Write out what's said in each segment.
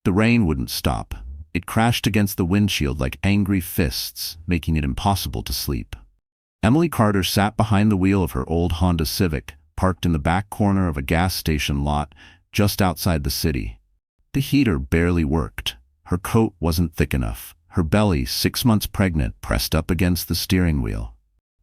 The rain wouldn't stop. It crashed against the windshield like angry fists, making it impossible to sleep. Emily Carter sat behind the wheel of her old Honda Civic, parked in the back corner of a gas station lot just outside the city. The heater barely worked. Her coat wasn't thick enough. Her belly, 6 months pregnant, pressed up against the steering wheel.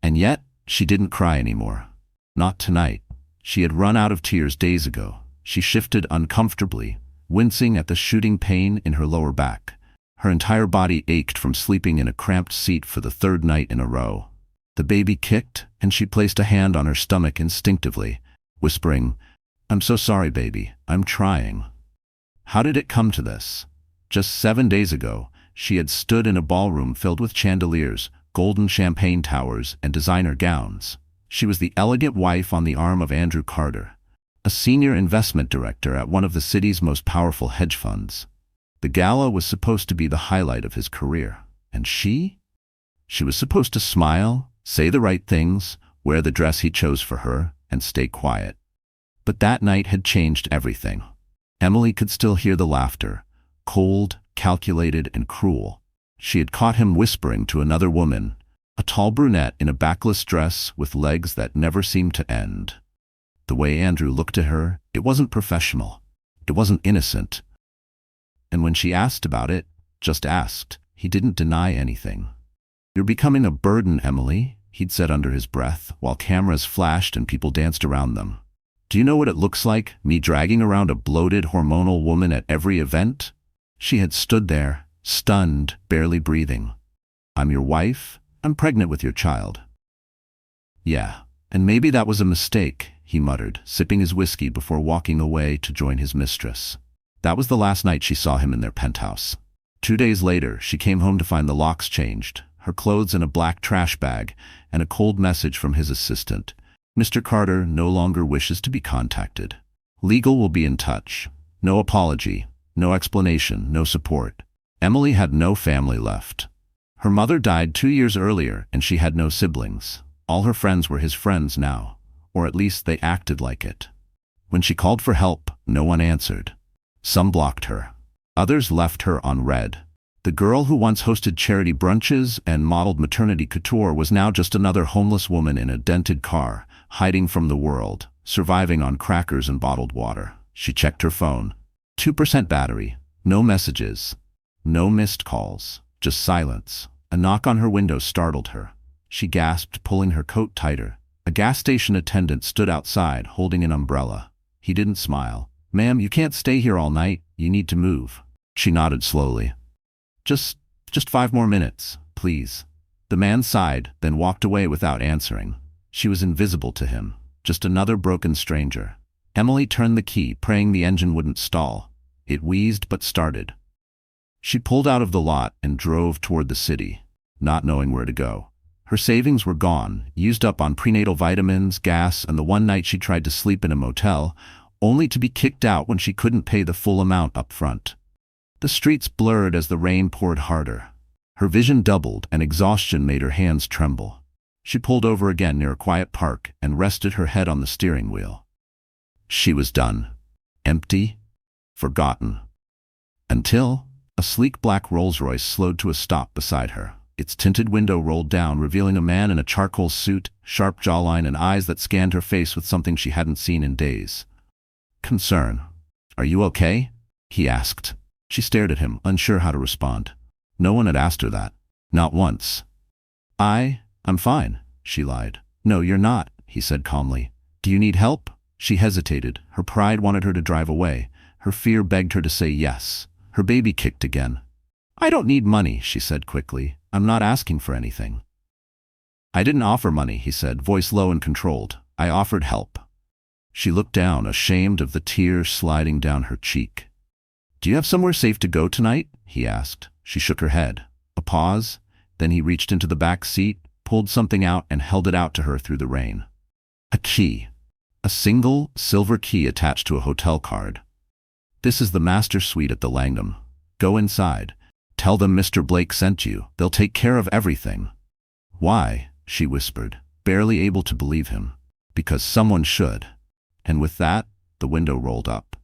And yet, she didn't cry anymore. Not tonight. She had run out of tears days ago. She shifted uncomfortably, wincing at the shooting pain in her lower back. Her entire body ached from sleeping in a cramped seat for the 3rd night in a row. The baby kicked, and she placed a hand on her stomach instinctively, whispering, "I'm so sorry, baby. I'm trying." How did it come to this? Just 7 days ago, she had stood in a ballroom filled with chandeliers, golden champagne towers, and designer gowns. She was the elegant wife on the arm of Andrew Carter, a senior investment director at one of the city's most powerful hedge funds. The gala was supposed to be the highlight of his career. And she? She was supposed to smile, say the right things, wear the dress he chose for her, and stay quiet. But that night had changed everything. Emily could still hear the laughter, cold, calculated, and cruel. She had caught him whispering to another woman, a tall brunette in a backless dress with legs that never seemed to end. The way Andrew looked at her, it wasn't professional. It wasn't innocent. And when she asked about it, just asked, he didn't deny anything. "You're becoming a burden, Emily," he'd said under his breath, while cameras flashed and people danced around them. "Do you know what it looks like, me dragging around a bloated, hormonal woman at every event?" She had stood there, stunned, barely breathing. "I'm your wife. I'm pregnant with your child." "Yeah, and maybe that was a mistake," he muttered, sipping his whiskey before walking away to join his mistress. That was the last night she saw him in their penthouse. 2 days later, she came home to find the locks changed, her clothes in a black trash bag, and a cold message from his assistant. "Mr. Carter no longer wishes to be contacted. Legal will be in touch. No apology, no explanation, no support." Emily had no family left. Her mother died 2 years earlier, and she had no siblings. All her friends were his friends now, or at least they acted like it. When she called for help, no one answered. Some blocked her. Others left her on red. The girl who once hosted charity brunches and modeled maternity couture was now just another homeless woman in a dented car, hiding from the world, surviving on crackers and bottled water. She checked her phone. 2% battery. No messages. No missed calls. Just silence. A knock on her window startled her. She gasped, pulling her coat tighter. A gas station attendant stood outside, holding an umbrella. He didn't smile. "Ma'am, you can't stay here all night. You need to move." She nodded slowly. Just 5 more minutes, please." The man sighed, then walked away without answering. She was invisible to him, just another broken stranger. Emily turned the key, praying the engine wouldn't stall. It wheezed but started. She pulled out of the lot and drove toward the city, not knowing where to go. Her savings were gone, used up on prenatal vitamins, gas, and the one night she tried to sleep in a motel, only to be kicked out when she couldn't pay the full amount up front. The streets blurred as the rain poured harder. Her vision doubled, and exhaustion made her hands tremble. She pulled over again near a quiet park and rested her head on the steering wheel. She was done. Empty. Forgotten. Until a sleek black Rolls-Royce slowed to a stop beside her. Its tinted window rolled down, revealing a man in a charcoal suit, sharp jawline, and eyes that scanned her face with something she hadn't seen in days. Concern. "Are you okay?" he asked. She stared at him, unsure how to respond. No one had asked her that. Not once. I'm fine," she lied. "No, you're not," he said calmly. "Do you need help?" She hesitated. Her pride wanted her to drive away. Her fear begged her to say yes. Her baby kicked again. "I don't need money," she said quickly. "I'm not asking for anything." "I didn't offer money," he said, voice low and controlled. "I offered help." She looked down, ashamed of the tears sliding down her cheek. "Do you have somewhere safe to go tonight?" he asked. She shook her head. A pause. Then he reached into the back seat, pulled something out, and held it out to her through the rain. A key. A single, silver key attached to a hotel card. "This is the master suite at the Langham. Go inside. Tell them Mr. Blake sent you. They'll take care of everything." "Why?" she whispered, barely able to believe him. "Because someone should." And with that, the window rolled up.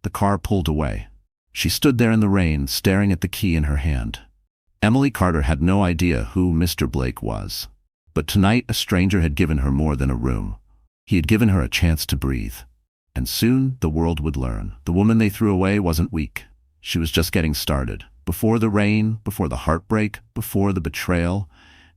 The car pulled away. She stood there in the rain, staring at the key in her hand. Emily Carter had no idea who Mr. Blake was. But tonight a stranger had given her more than a room. He had given her a chance to breathe. And soon the world would learn. The woman they threw away wasn't weak. She was just getting started. Before the rain, before the heartbreak, before the betrayal,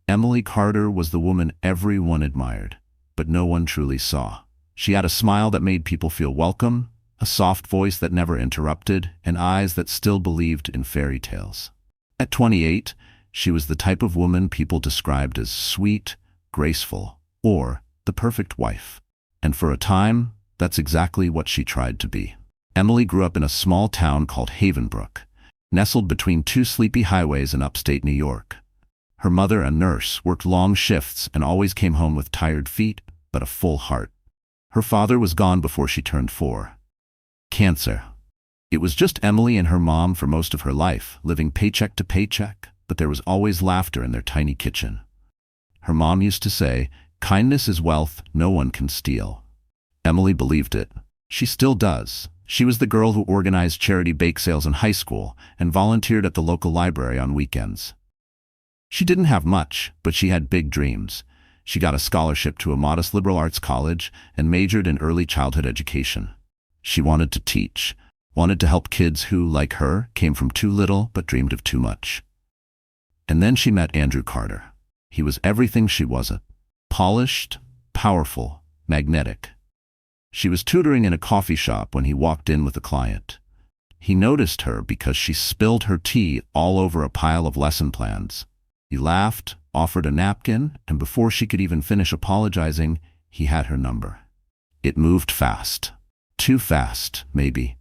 Emily Carter was the woman everyone admired, but no one truly saw. She had a smile that made people feel welcome, a soft voice that never interrupted, and eyes that still believed in fairy tales. At 28, she was the type of woman people described as sweet, graceful, or the perfect wife. And for a time, that's exactly what she tried to be. Emily grew up in a small town called Havenbrook, nestled between two sleepy highways in upstate New York. Her mother, a nurse, worked long shifts and always came home with tired feet, but a full heart. Her father was gone before she turned 4. Cancer. It was just Emily and her mom for most of her life, living paycheck to paycheck, but there was always laughter in their tiny kitchen. Her mom used to say, "Kindness is wealth no one can steal." Emily believed it. She still does. She was the girl who organized charity bake sales in high school and volunteered at the local library on weekends. She didn't have much, but she had big dreams. She got a scholarship to a modest liberal arts college and majored in early childhood education. She wanted to teach, wanted to help kids who, like her, came from too little but dreamed of too much. And then she met Andrew Carter. He was everything she wasn't. Polished, powerful, magnetic. She was tutoring in a coffee shop when he walked in with a client. He noticed her because she spilled her tea all over a pile of lesson plans. He laughed, offered a napkin, and before she could even finish apologizing, he had her number. It moved fast. Too fast, maybe.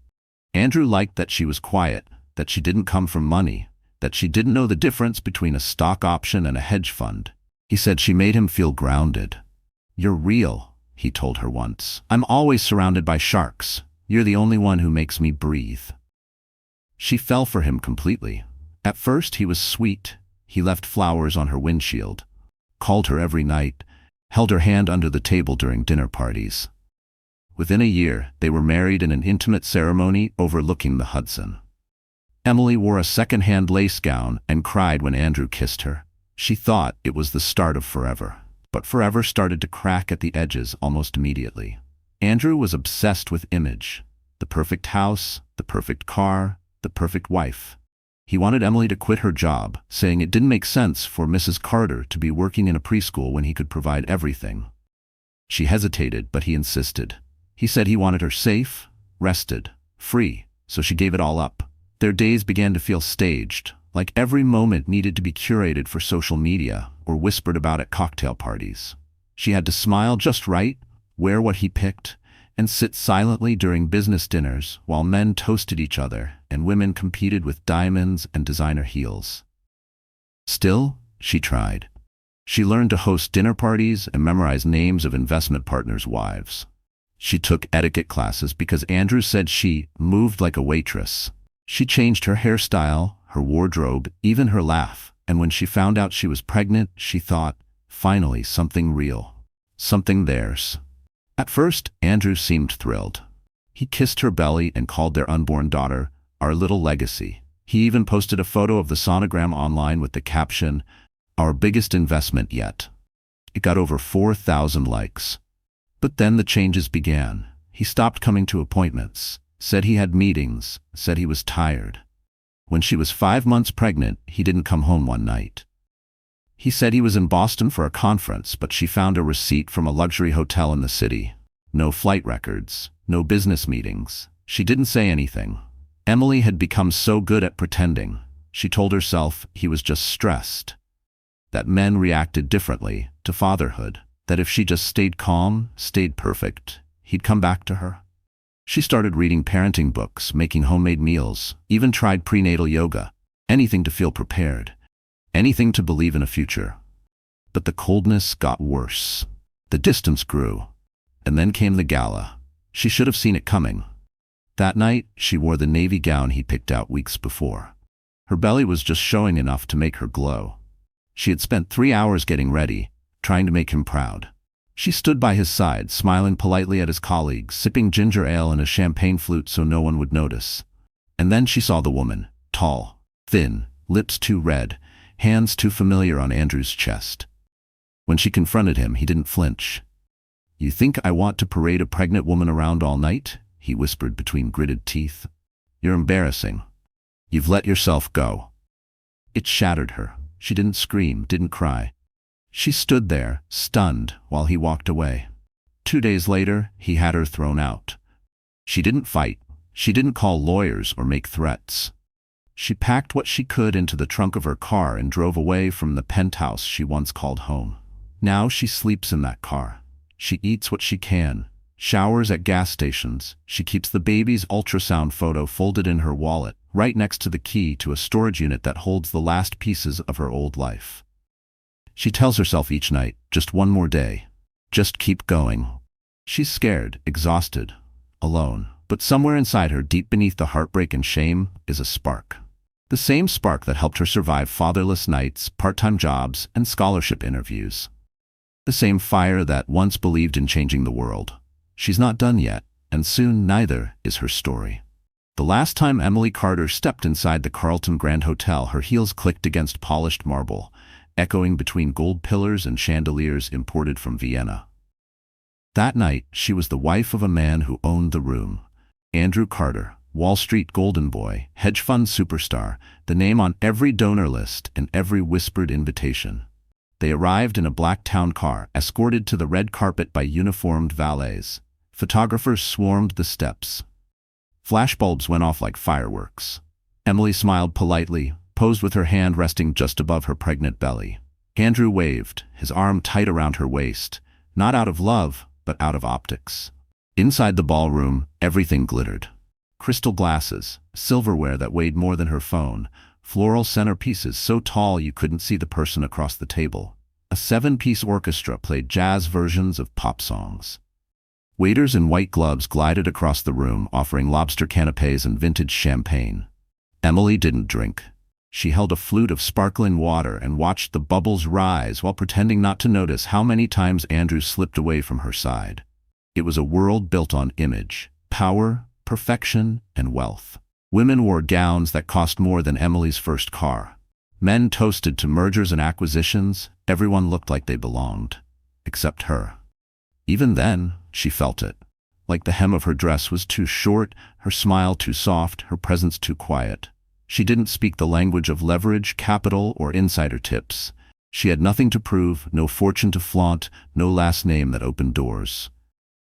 Andrew liked that she was quiet, that she didn't come from money, that she didn't know the difference between a stock option and a hedge fund. He said she made him feel grounded. "You're real," he told her once. "I'm always surrounded by sharks. You're the only one who makes me breathe." She fell for him completely. At first he was sweet. He left flowers on her windshield, called her every night, held her hand under the table during dinner parties. Within a year, they were married in an intimate ceremony overlooking the Hudson. Emily wore a second-hand lace gown and cried when Andrew kissed her. She thought it was the start of forever. But forever started to crack at the edges almost immediately. Andrew was obsessed with image. The perfect house, the perfect car, the perfect wife. He wanted Emily to quit her job, saying it didn't make sense for Mrs. Carter to be working in a preschool when he could provide everything. She hesitated, but he insisted. He said he wanted her safe, rested, free, so she gave it all up. Their days began to feel staged, like every moment needed to be curated for social media or whispered about at cocktail parties. She had to smile just right, wear what he picked, and sit silently during business dinners while men toasted each other and women competed with diamonds and designer heels. Still, she tried. She learned to host dinner parties and memorize names of investment partners' wives. She took etiquette classes because Andrew said she moved like a waitress. She changed her hairstyle, her wardrobe, even her laugh, and when she found out she was pregnant, she thought, finally something real. Something theirs. At first, Andrew seemed thrilled. He kissed her belly and called their unborn daughter, "Our little legacy." He even posted a photo of the sonogram online with the caption, "Our biggest investment yet." It got over 4,000 likes. But then the changes began. He stopped coming to appointments, said he had meetings, said he was tired. When she was 5 months pregnant, he didn't come home one night. He said he was in Boston for a conference, but she found a receipt from a luxury hotel in the city. No flight records, no business meetings. She didn't say anything. Emily had become so good at pretending. She told herself he was just stressed. That men reacted differently to fatherhood. That if she just stayed calm, stayed perfect, he'd come back to her. She started reading parenting books, making homemade meals, even tried prenatal yoga. Anything to feel prepared. Anything to believe in a future. But the coldness got worse. The distance grew. And then came the gala. She should have seen it coming. That night, she wore the navy gown he picked out weeks before. Her belly was just showing enough to make her glow. She had spent 3 hours getting ready, trying to make him proud. She stood by his side, smiling politely at his colleagues, sipping ginger ale and a champagne flute so no one would notice. And then she saw the woman, tall, thin, lips too red, hands too familiar on Andrew's chest. When she confronted him, he didn't flinch. "You think I want to parade a pregnant woman around all night?" he whispered between gritted teeth. "You're embarrassing. You've let yourself go." It shattered her. She didn't scream, didn't cry. She stood there, stunned, while he walked away. 2 days later, he had her thrown out. She didn't fight. She didn't call lawyers or make threats. She packed what she could into the trunk of her car and drove away from the penthouse she once called home. Now she sleeps in that car. She eats what she can, showers at gas stations. She keeps the baby's ultrasound photo folded in her wallet, right next to the key to a storage unit that holds the last pieces of her old life. She tells herself each night, just one more day. Just keep going. She's scared, exhausted, alone. But somewhere inside her, deep beneath the heartbreak and shame, is a spark. The same spark that helped her survive fatherless nights, part-time jobs, and scholarship interviews. The same fire that once believed in changing the world. She's not done yet, and soon neither is her story. The last time Emily Carter stepped inside the Carlton Grand Hotel, her heels clicked against polished marble, echoing between gold pillars and chandeliers imported from Vienna. That night, she was the wife of a man who owned the room. Andrew Carter, Wall Street golden boy, hedge fund superstar, the name on every donor list and every whispered invitation. They arrived in a black town car, escorted to the red carpet by uniformed valets. Photographers swarmed the steps. Flashbulbs went off like fireworks. Emily smiled politely, posed with her hand resting just above her pregnant belly. Andrew waved, his arm tight around her waist, not out of love, but out of optics. Inside the ballroom, everything glittered. Crystal glasses, silverware that weighed more than her phone, floral centerpieces so tall you couldn't see the person across the table. A 7-piece orchestra played jazz versions of pop songs. Waiters in white gloves glided across the room, offering lobster canapés and vintage champagne. Emily didn't drink. She held a flute of sparkling water and watched the bubbles rise while pretending not to notice how many times Andrew slipped away from her side. It was a world built on image, power, perfection, and wealth. Women wore gowns that cost more than Emily's first car. Men toasted to mergers and acquisitions. Everyone looked like they belonged. Except her. Even then, she felt it. Like the hem of her dress was too short, her smile too soft, her presence too quiet. She didn't speak the language of leverage, capital, or insider tips. She had nothing to prove, no fortune to flaunt, no last name that opened doors.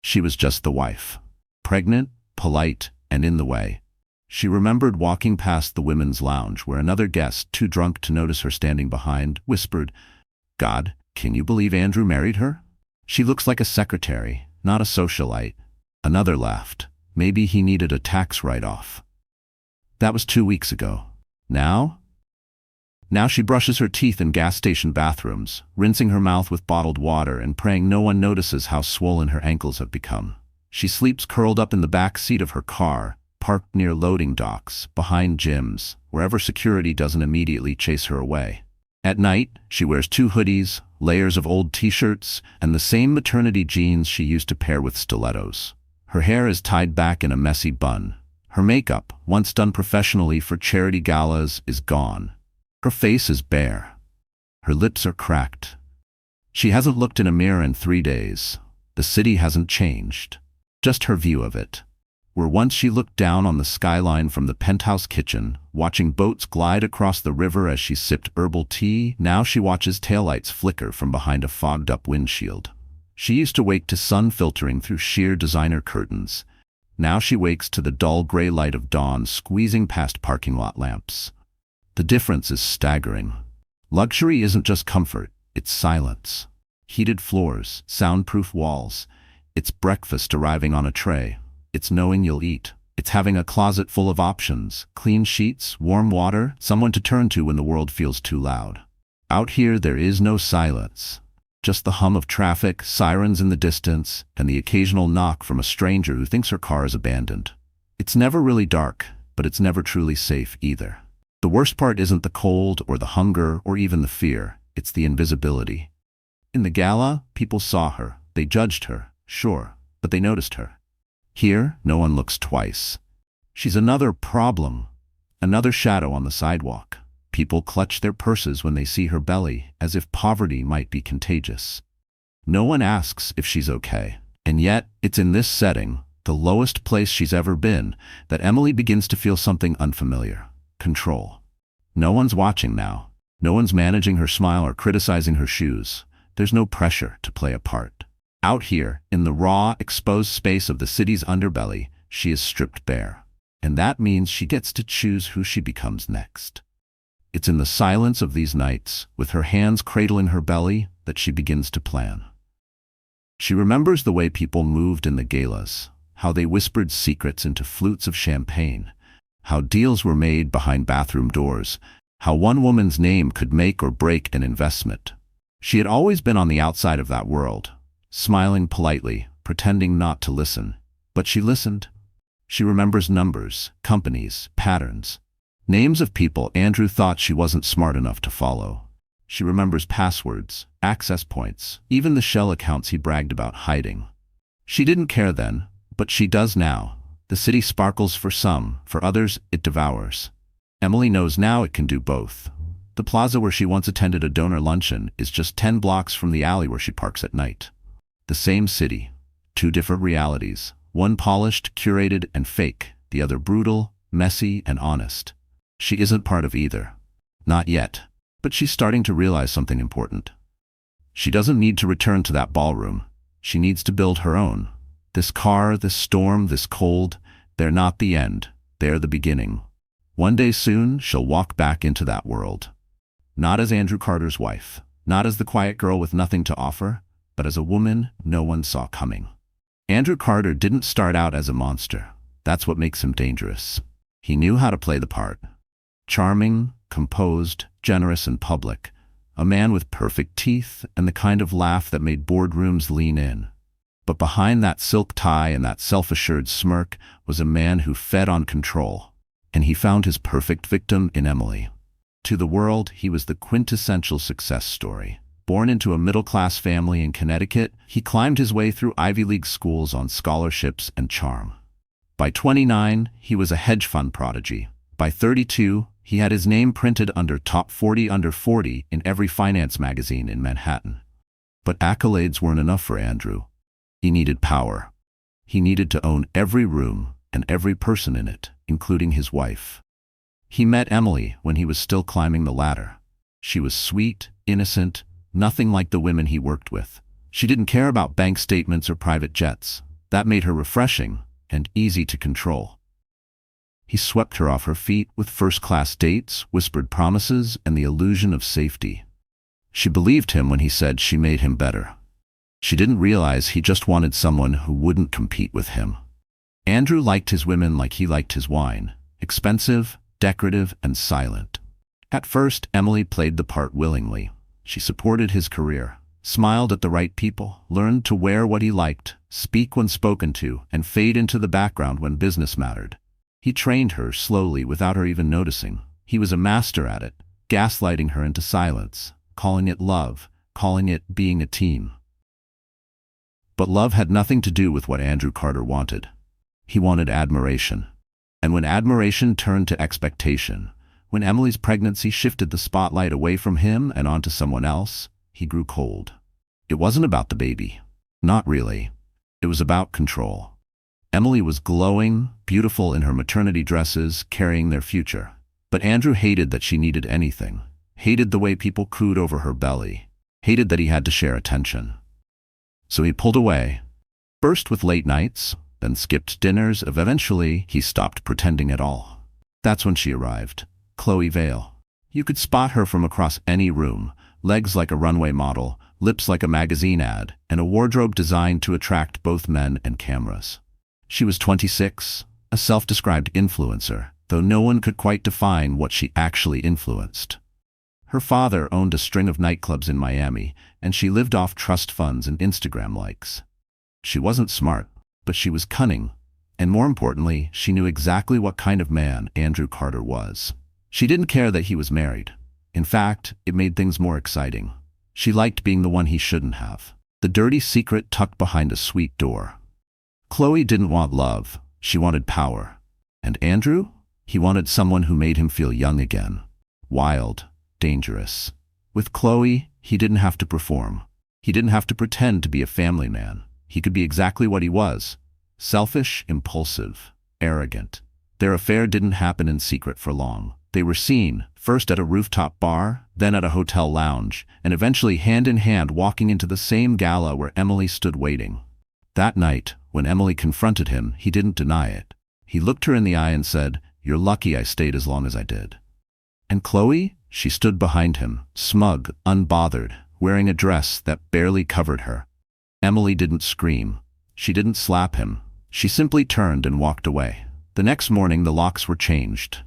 She was just the wife. Pregnant, polite, and in the way. She remembered walking past the women's lounge where another guest, too drunk to notice her standing behind, whispered, "God, can you believe Andrew married her? She looks like a secretary, not a socialite." Another laughed. Maybe he needed a tax write-off. That was 2 weeks ago. Now? Now she brushes her teeth in gas station bathrooms, rinsing her mouth with bottled water and praying no one notices how swollen her ankles have become. She sleeps curled up in the back seat of her car, parked near loading docks, behind gyms, wherever security doesn't immediately chase her away. At night, she wears 2 hoodies, layers of old t-shirts, and the same maternity jeans she used to pair with stilettos. Her hair is tied back in a messy bun. Her makeup, once done professionally for charity galas, is gone. Her face is bare. Her lips are cracked. She hasn't looked in a mirror in 3 days. The city hasn't changed. Just her view of it. Where once she looked down on the skyline from the penthouse kitchen, watching boats glide across the river as she sipped herbal tea, now she watches taillights flicker from behind a fogged-up windshield. She used to wake to sun filtering through sheer designer curtains. Now she wakes to the dull gray light of dawn squeezing past parking lot lamps. The difference is staggering. Luxury isn't just comfort, it's silence. Heated floors, soundproof walls. It's breakfast arriving on a tray. It's knowing you'll eat. It's having a closet full of options, clean sheets, warm water, someone to turn to when the world feels too loud. Out here there is no silence. Just the hum of traffic, sirens in the distance, and the occasional knock from a stranger who thinks her car is abandoned. It's never really dark, but it's never truly safe either. The worst part isn't the cold or the hunger or even the fear, it's the invisibility. In the gala, people saw her, they judged her, sure, but they noticed her. Here, no one looks twice. She's another problem, another shadow on the sidewalk. People clutch their purses when they see her belly, as if poverty might be contagious. No one asks if she's okay. And yet, it's in this setting, the lowest place she's ever been, that Emily begins to feel something unfamiliar: control. No one's watching now. No one's managing her smile or criticizing her shoes. There's no pressure to play a part. Out here, in the raw, exposed space of the city's underbelly, she is stripped bare. And that means she gets to choose who she becomes next. It's in the silence of these nights, with her hands cradling her belly, that she begins to plan. She remembers the way people moved in the galas, how they whispered secrets into flutes of champagne, how deals were made behind bathroom doors, how one woman's name could make or break an investment. She had always been on the outside of that world, smiling politely, pretending not to listen. But she listened. She remembers numbers, companies, patterns, names of people Andrew thought she wasn't smart enough to follow. She remembers passwords, access points, even the shell accounts he bragged about hiding. She didn't care then, but she does now. The city sparkles for some, for others it devours. Emily knows now it can do both. The plaza where she once attended a donor luncheon is just 10 blocks from the alley where she parks at night. The same city, two different realities, one polished, curated, and fake, the other brutal, messy, and honest. She isn't part of either. Not yet. But she's starting to realize something important. She doesn't need to return to that ballroom. She needs to build her own. This car, this storm, this cold, they're not the end. They're the beginning. One day soon, she'll walk back into that world. Not as Andrew Carter's wife, not as the quiet girl with nothing to offer, but as a woman no one saw coming. Andrew Carter didn't start out as a monster. That's what makes him dangerous. He knew how to play the part. Charming, composed, generous and public, a man with perfect teeth and the kind of laugh that made boardrooms lean in. But behind that silk tie and that self-assured smirk was a man who fed on control, and he found his perfect victim in Emily. To the world, he was the quintessential success story. Born into a middle-class family in Connecticut, he climbed his way through Ivy League schools on scholarships and charm. By 29, he was a hedge fund prodigy. By 32, he had his name printed under Top 40 Under 40 in every finance magazine in Manhattan. But accolades weren't enough for Andrew. He needed power. He needed to own every room and every person in it, including his wife. He met Emily when he was still climbing the ladder. She was sweet, innocent, nothing like the women he worked with. She didn't care about bank statements or private jets. That made her refreshing and easy to control. He swept her off her feet with first-class dates, whispered promises, and the illusion of safety. She believed him when he said she made him better. She didn't realize he just wanted someone who wouldn't compete with him. Andrew liked his women like he liked his wine, expensive, decorative, and silent. At first, Emily played the part willingly. She supported his career, smiled at the right people, learned to wear what he liked, speak when spoken to, and fade into the background when business mattered. He trained her slowly without her even noticing. He was a master at it, gaslighting her into silence, calling it love, calling it being a team. But love had nothing to do with what Andrew Carter wanted. He wanted admiration. And when admiration turned to expectation, when Emily's pregnancy shifted the spotlight away from him and onto someone else, he grew cold. It wasn't about the baby. Not really. It was about control. Emily was glowing, beautiful in her maternity dresses, carrying their future. But Andrew hated that she needed anything, hated the way people cooed over her belly, hated that he had to share attention. So he pulled away, first with late nights, then skipped dinners. Eventually, he stopped pretending at all. That's when she arrived, Chloe Vale. You could spot her from across any room, legs like a runway model, lips like a magazine ad, and a wardrobe designed to attract both men and cameras. She was 26, a self-described influencer, though no one could quite define what she actually influenced. Her father owned a string of nightclubs in Miami, and she lived off trust funds and Instagram likes. She wasn't smart, but she was cunning, and more importantly, she knew exactly what kind of man Andrew Carter was. She didn't care that he was married. In fact, it made things more exciting. She liked being the one he shouldn't have, the dirty secret tucked behind a sweet door. Chloe didn't want love, she wanted power. And Andrew? He wanted someone who made him feel young again. Wild, dangerous. With Chloe, he didn't have to perform. He didn't have to pretend to be a family man. He could be exactly what he was. Selfish, impulsive, arrogant. Their affair didn't happen in secret for long. They were seen, first at a rooftop bar, then at a hotel lounge, and eventually hand in hand walking into the same gala where Emily stood waiting. That night, when Emily confronted him, he didn't deny it. He looked her in the eye and said, "You're lucky I stayed as long as I did." And Chloe? She stood behind him, smug, unbothered, wearing a dress that barely covered her. Emily didn't scream. She didn't slap him. She simply turned and walked away. The next morning, the locks were changed.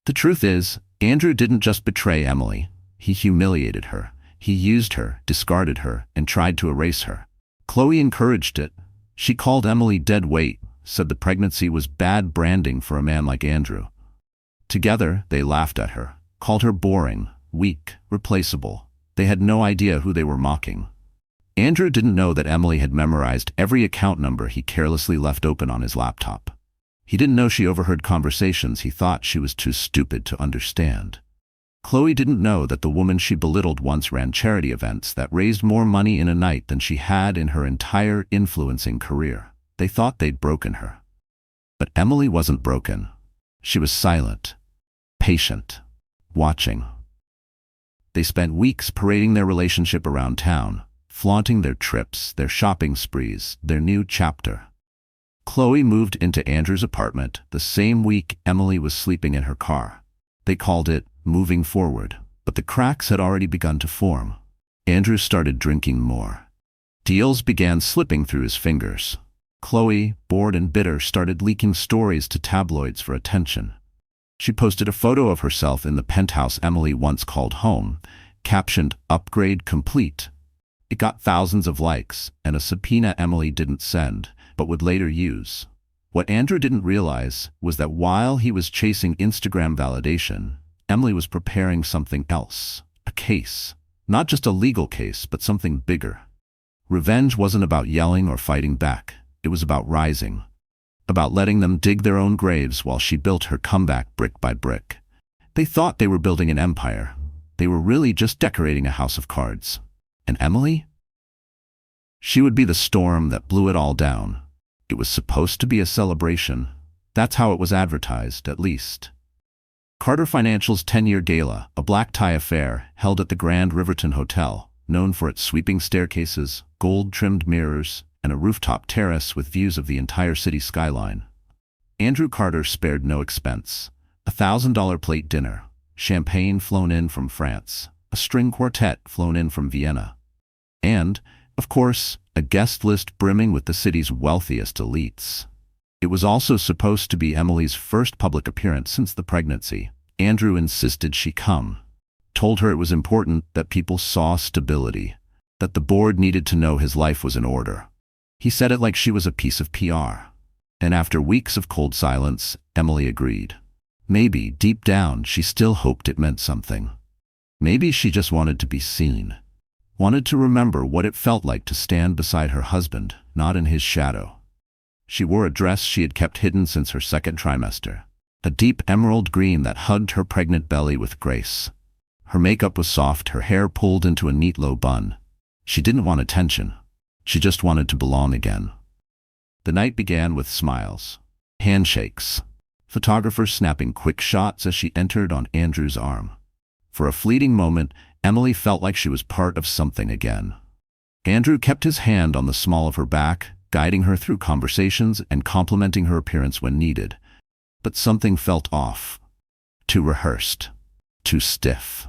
The truth is, Andrew didn't just betray Emily. He humiliated her. He used her, discarded her, and tried to erase her. Chloe encouraged it. She called Emily dead weight, said the pregnancy was bad branding for a man like Andrew. Together, they laughed at her, called her boring, weak, replaceable. They had no idea who they were mocking. Andrew didn't know that Emily had memorized every account number he carelessly left open on his laptop. He didn't know she overheard conversations he thought she was too stupid to understand. Chloe didn't know that the woman she belittled once ran charity events that raised more money in a night than she had in her entire influencing career. They thought they'd broken her. But Emily wasn't broken. She was silent, patient, watching. They spent weeks parading their relationship around town, flaunting their trips, their shopping sprees, their new chapter. Chloe moved into Andrew's apartment the same week Emily was sleeping in her car. They called it moving forward, but the cracks had already begun to form. Andrew started drinking more. Deals began slipping through his fingers. Chloe, bored and bitter, started leaking stories to tabloids for attention. She posted a photo of herself in the penthouse Emily once called home, captioned, "Upgrade complete." It got thousands of likes and a subpoena Emily didn't send, but would later use. What Andrew didn't realize was that while he was chasing Instagram validation, Emily was preparing something else, a case. Not just a legal case, but something bigger. Revenge wasn't about yelling or fighting back. It was about rising. About letting them dig their own graves while she built her comeback brick by brick. They thought they were building an empire. They were really just decorating a house of cards. And Emily? She would be the storm that blew it all down. It was supposed to be a celebration. That's how it was advertised, at least. Carter Financial's 10-year gala, a black-tie affair, held at the Grand Riverton Hotel, known for its sweeping staircases, gold-trimmed mirrors, and a rooftop terrace with views of the entire city skyline. Andrew Carter spared no expense. A $1,000 plate dinner, champagne flown in from France, a string quartet flown in from Vienna. And, of course, a guest list brimming with the city's wealthiest elites. It was also supposed to be Emily's first public appearance since the pregnancy. Andrew insisted she come. Told her it was important that people saw stability, that the board needed to know his life was in order. He said it like she was a piece of PR. And after weeks of cold silence, Emily agreed. Maybe, deep down, she still hoped it meant something. Maybe she just wanted to be seen. Wanted to remember what it felt like to stand beside her husband, not in his shadow. She wore a dress she had kept hidden since her second trimester, a deep emerald green that hugged her pregnant belly with grace. Her makeup was soft, her hair pulled into a neat low bun. She didn't want attention. She just wanted to belong again. The night began with smiles, handshakes, photographers snapping quick shots as she entered on Andrew's arm. For a fleeting moment, Emily felt like she was part of something again. Andrew kept his hand on the small of her back, guiding her through conversations and complimenting her appearance when needed. But something felt off. Too rehearsed. Too stiff.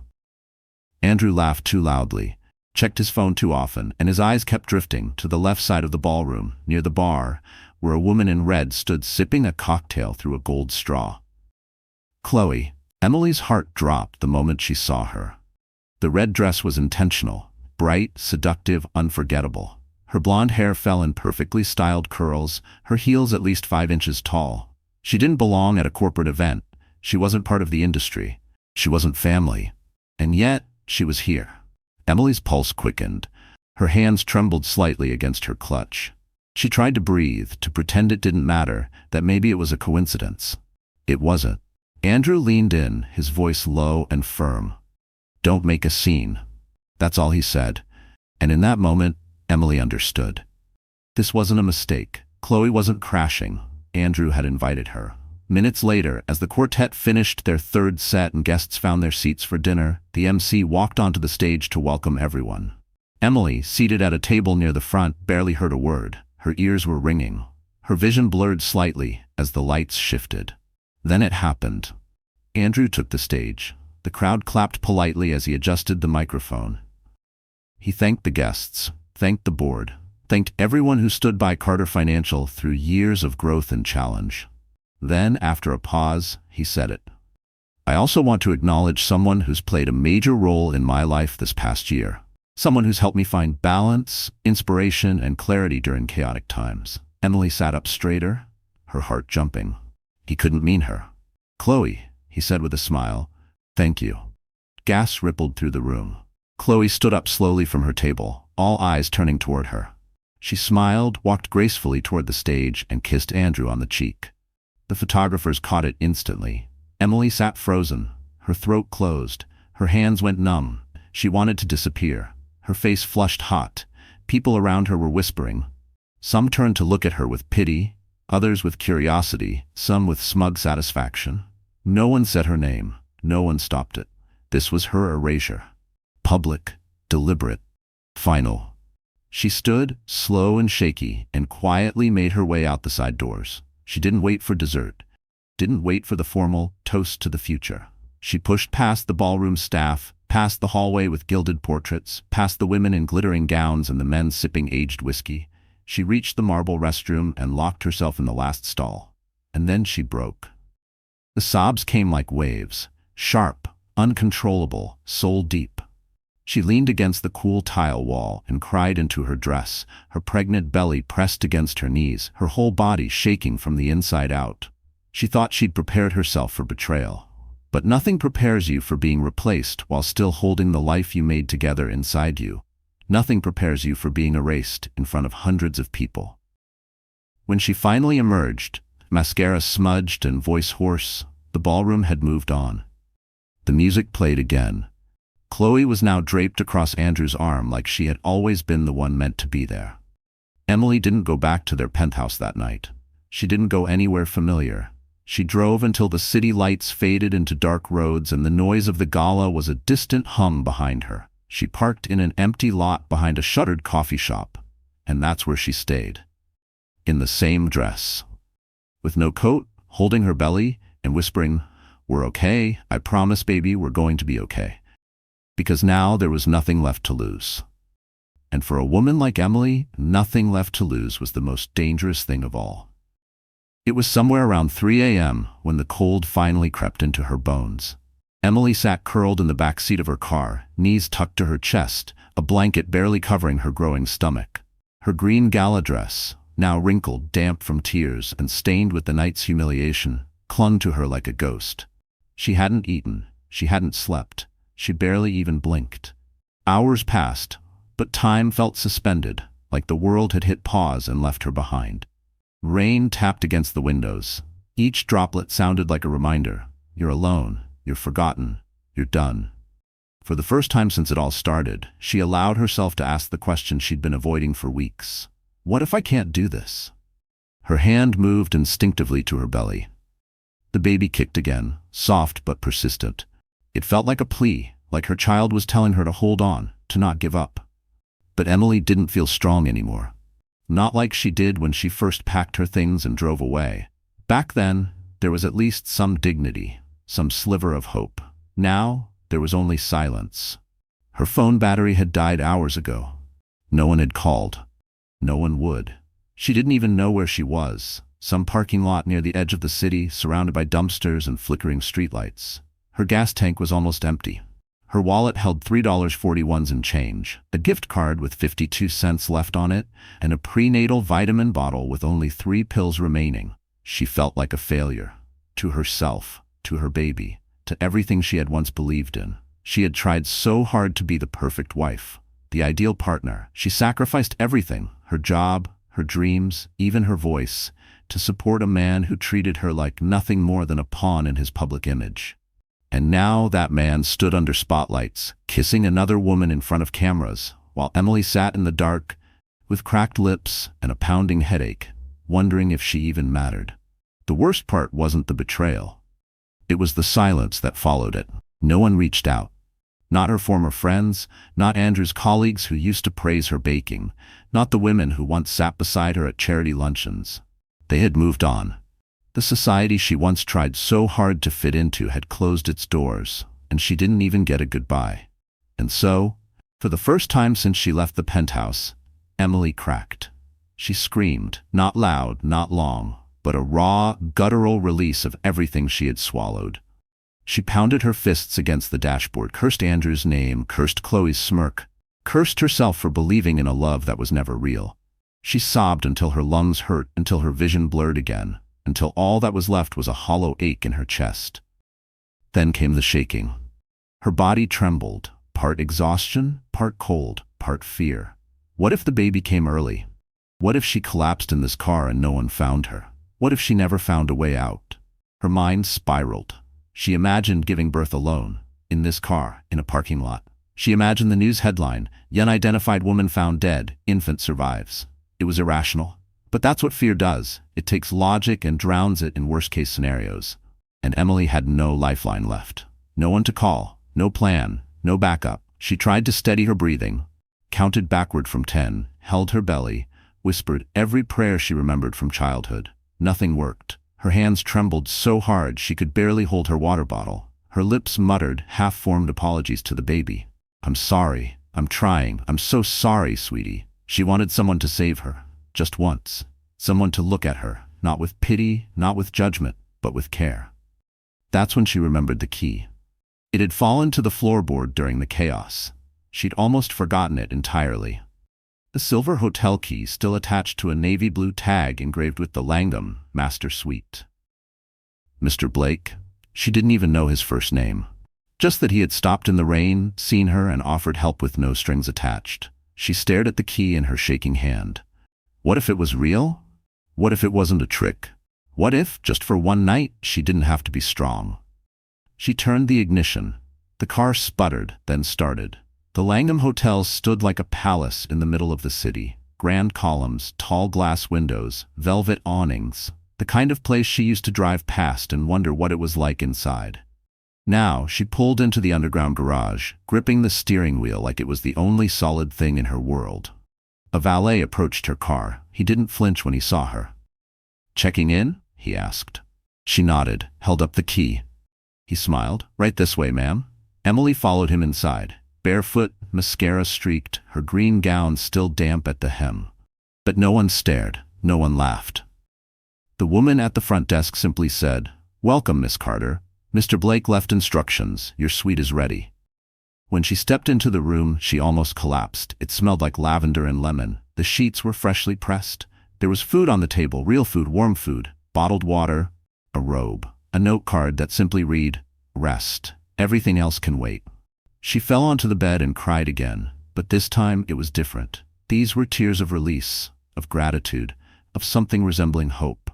Andrew laughed too loudly, checked his phone too often, and his eyes kept drifting to the left side of the ballroom, near the bar, where a woman in red stood sipping a cocktail through a gold straw. Chloe. Emily's heart dropped the moment she saw her. The red dress was intentional, bright, seductive, unforgettable. Her blonde hair fell in perfectly styled curls, her heels at least 5 inches tall. She didn't belong at a corporate event. She wasn't part of the industry. She wasn't family. And yet, she was here. Emily's pulse quickened. Her hands trembled slightly against her clutch. She tried to breathe, to pretend it didn't matter, that maybe it was a coincidence. It wasn't. Andrew leaned in, his voice low and firm. "Don't make a scene." That's all he said. And in that moment, Emily understood. This wasn't a mistake. Chloe wasn't crashing. Andrew had invited her. Minutes later, as the quartet finished their third set and guests found their seats for dinner, the MC walked onto the stage to welcome everyone. Emily, seated at a table near the front, barely heard a word. Her ears were ringing. Her vision blurred slightly as the lights shifted. Then it happened. Andrew took the stage. The crowd clapped politely as he adjusted the microphone. He thanked the guests, thanked the board, thanked everyone who stood by Carter Financial through years of growth and challenge. Then, after a pause, he said it. "I also want to acknowledge someone who's played a major role in my life this past year. Someone who's helped me find balance, inspiration, and clarity during chaotic times." Emily sat up straighter, her heart jumping. He couldn't mean her. "Chloe," he said with a smile, "thank you." Gas rippled through the room. Chloe stood up slowly from her table, all eyes turning toward her. She smiled, walked gracefully toward the stage, and kissed Andrew on the cheek. The photographers caught it instantly. Emily sat frozen, her throat closed, her hands went numb. She wanted to disappear. Her face flushed hot. People around her were whispering. Some turned to look at her with pity, others with curiosity, some with smug satisfaction. No one said her name. No one stopped it. This was her erasure. Public, deliberate, final. She stood, slow and shaky, and quietly made her way out the side doors. She didn't wait for dessert, didn't wait for the formal toast to the future. She pushed past the ballroom staff, past the hallway with gilded portraits, past the women in glittering gowns and the men sipping aged whiskey. She reached the marble restroom and locked herself in the last stall. And then she broke. The sobs came like waves, sharp, uncontrollable, soul-deep. She leaned against the cool tile wall and cried into her dress, her pregnant belly pressed against her knees, her whole body shaking from the inside out. She thought she'd prepared herself for betrayal. But nothing prepares you for being replaced while still holding the life you made together inside you. Nothing prepares you for being erased in front of hundreds of people. When she finally emerged, mascara smudged and voice hoarse, the ballroom had moved on. The music played again. Chloe was now draped across Andrew's arm like she had always been the one meant to be there. Emily didn't go back to their penthouse that night. She didn't go anywhere familiar. She drove until the city lights faded into dark roads and the noise of the gala was a distant hum behind her. She parked in an empty lot behind a shuttered coffee shop, and that's where she stayed. In the same dress. With no coat, holding her belly, and whispering, "We're okay, I promise baby, we're going to be okay." Because now there was nothing left to lose. And for a woman like Emily, nothing left to lose was the most dangerous thing of all. It was somewhere around 3 a.m. when the cold finally crept into her bones. Emily sat curled in the back seat of her car, knees tucked to her chest, a blanket barely covering her growing stomach. Her green gala dress, now wrinkled, damp from tears and stained with the night's humiliation, clung to her like a ghost. She hadn't eaten, she hadn't slept. She barely even blinked. Hours passed, but time felt suspended, like the world had hit pause and left her behind. Rain tapped against the windows. Each droplet sounded like a reminder. You're alone, you're forgotten, you're done. For the first time since it all started, she allowed herself to ask the question she'd been avoiding for weeks. What if I can't do this? Her hand moved instinctively to her belly. The baby kicked again, soft but persistent. It felt like a plea, like her child was telling her to hold on, to not give up. But Emily didn't feel strong anymore. Not like she did when she first packed her things and drove away. Back then, there was at least some dignity, some sliver of hope. Now, there was only silence. Her phone battery had died hours ago. No one had called. No one would. She didn't even know where she was. Some parking lot near the edge of the city, surrounded by dumpsters and flickering streetlights. Her gas tank was almost empty. Her wallet held $3.41 in change, a gift card with 52 cents left on it, and a prenatal vitamin bottle with only 3 pills remaining. She felt like a failure. To herself, to her baby, to everything she had once believed in. She had tried so hard to be the perfect wife, the ideal partner. She sacrificed everything, her job, her dreams, even her voice, to support a man who treated her like nothing more than a pawn in his public image. And now that man stood under spotlights, kissing another woman in front of cameras, while Emily sat in the dark, with cracked lips and a pounding headache, wondering if she even mattered. The worst part wasn't the betrayal. It was the silence that followed it. No one reached out. Not her former friends, not Andrew's colleagues who used to praise her baking, not the women who once sat beside her at charity luncheons. They had moved on. The society she once tried so hard to fit into had closed its doors, and she didn't even get a goodbye. And so, for the first time since she left the penthouse, Emily cracked. She screamed, not loud, not long, but a raw, guttural release of everything she had swallowed. She pounded her fists against the dashboard, cursed Andrew's name, cursed Chloe's smirk, cursed herself for believing in a love that was never real. She sobbed until her lungs hurt, until her vision blurred again, until all that was left was a hollow ache in her chest. Then came the shaking. Her body trembled, part exhaustion, part cold, part fear. What if the baby came early? What if she collapsed in this car and no one found her? What if she never found a way out? Her mind spiraled. She imagined giving birth alone, in this car, in a parking lot. She imagined the news headline, "Unidentified woman found dead, infant survives." It was irrational. But that's what fear does. It takes logic and drowns it in worst-case scenarios. And Emily had no lifeline left. No one to call, no plan, no backup. She tried to steady her breathing, counted backward from 10, held her belly, whispered every prayer she remembered from childhood. Nothing worked. Her hands trembled so hard she could barely hold her water bottle. Her lips muttered half-formed apologies to the baby. "I'm sorry. I'm trying. I'm so sorry, sweetie." She wanted someone to save her. Just once. Someone to look at her, not with pity, not with judgment, but with care. That's when she remembered the key. It had fallen to the floorboard during the chaos. She'd almost forgotten it entirely. The silver hotel key still attached to a navy blue tag engraved with the Langham Master Suite. Mr. Blake? She didn't even know his first name. Just that he had stopped in the rain, seen her, and offered help with no strings attached. She stared at the key in her shaking hand. What if it was real? What if it wasn't a trick? What if, just for one night, she didn't have to be strong? She turned the ignition. The car sputtered, then started. The Langham Hotel stood like a palace in the middle of the city. Grand columns, tall glass windows, velvet awnings. The kind of place she used to drive past and wonder what it was like inside. Now, she pulled into the underground garage, gripping the steering wheel like it was the only solid thing in her world. A valet approached her car. He didn't flinch when he saw her. "Checking in?" he asked. She nodded, held up the key. He smiled. "Right this way, ma'am." Emily followed him inside. Barefoot, mascara streaked, her green gown still damp at the hem. But no one stared. No one laughed. The woman at the front desk simply said, "Welcome, Miss Carter. Mr. Blake left instructions. Your suite is ready." When she stepped into the room, she almost collapsed. It smelled like lavender and lemon. The sheets were freshly pressed. There was food on the table, real food, warm food, bottled water, a robe, a note card that simply read, "Rest. Everything else can wait." She fell onto the bed and cried again, but this time it was different. These were tears of release, of gratitude, of something resembling hope.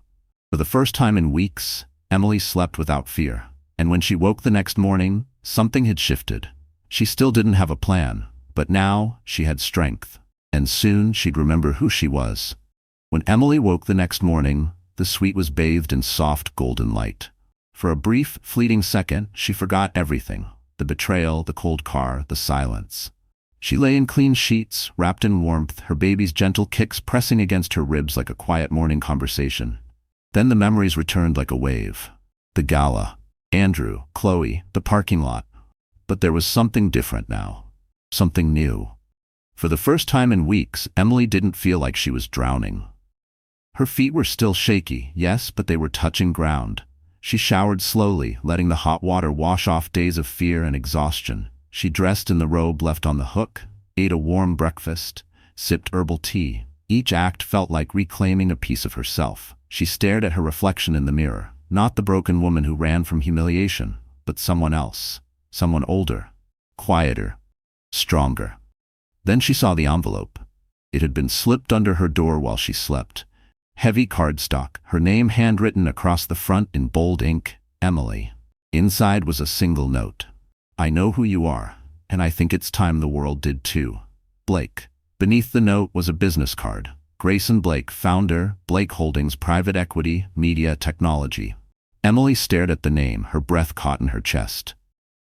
For the first time in weeks, Emily slept without fear. And when she woke the next morning, something had shifted. She still didn't have a plan, but now she had strength. And soon she'd remember who she was. When Emily woke the next morning, the suite was bathed in soft golden light. For a brief, fleeting second, she forgot everything. The betrayal, the cold car, the silence. She lay in clean sheets, wrapped in warmth, her baby's gentle kicks pressing against her ribs like a quiet morning conversation. Then the memories returned like a wave. The gala, Andrew, Chloe, the parking lot. But there was something different now. Something new. For the first time in weeks, Emily didn't feel like she was drowning. Her feet were still shaky, yes, but they were touching ground. She showered slowly, letting the hot water wash off days of fear and exhaustion. She dressed in the robe left on the hook, ate a warm breakfast, sipped herbal tea. Each act felt like reclaiming a piece of herself. She stared at her reflection in the mirror, not the broken woman who ran from humiliation, but someone else. Someone older, quieter, stronger. Then she saw the envelope. It had been slipped under her door while she slept. Heavy cardstock, her name handwritten across the front in bold ink, Emily. Inside was a single note. I know who you are, and I think it's time the world did too. Blake. Beneath the note was a business card. Grayson Blake, founder, Blake Holdings Private Equity, Media, Technology. Emily stared at the name, her breath caught in her chest.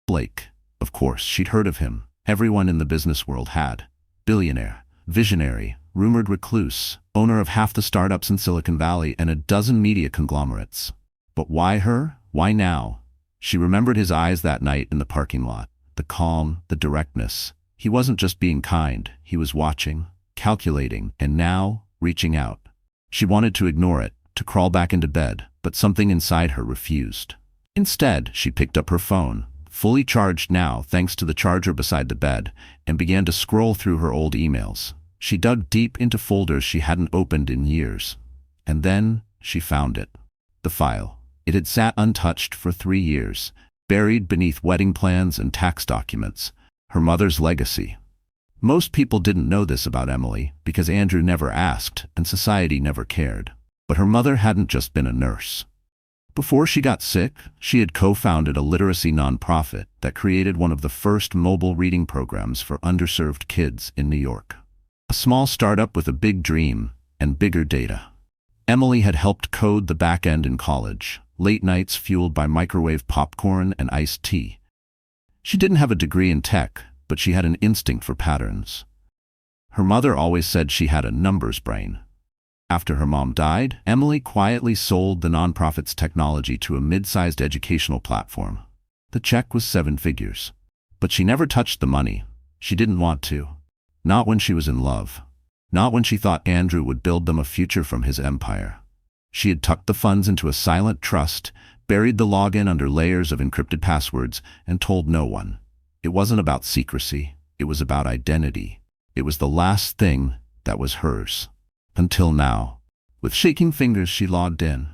Blake. Of course, she'd heard of him. Everyone in the business world had. Billionaire, visionary, rumored recluse, owner of half the startups in Silicon Valley and a dozen media conglomerates. But why her? Why now? She remembered his eyes that night in the parking lot. The calm, the directness. He wasn't just being kind, he was watching, calculating, and now, reaching out. She wanted to ignore it, to crawl back into bed, but something inside her refused. Instead, she picked up her phone, fully charged now thanks to the charger beside the bed, and began to scroll through her old emails. She dug deep into folders she hadn't opened in years. And then, she found it. The file. It had sat untouched for 3 years, buried beneath wedding plans and tax documents. Her mother's legacy. Most people didn't know this about Emily because Andrew never asked and society never cared. But her mother hadn't just been a nurse. Before she got sick, she had co-founded a literacy nonprofit that created one of the first mobile reading programs for underserved kids in New York. A small startup with a big dream and bigger data. Emily had helped code the back end in college, late nights fueled by microwave popcorn and iced tea. She didn't have a degree in tech, but she had an instinct for patterns. Her mother always said she had a numbers brain. After her mom died, Emily quietly sold the nonprofit's technology to a mid-sized educational platform. The check was 7 figures. But she never touched the money. She didn't want to. Not when she was in love. Not when she thought Andrew would build them a future from his empire. She had tucked the funds into a silent trust, buried the login under layers of encrypted passwords, and told no one. It wasn't about secrecy. It was about identity. It was the last thing that was hers. Until now. With shaking fingers, she logged in.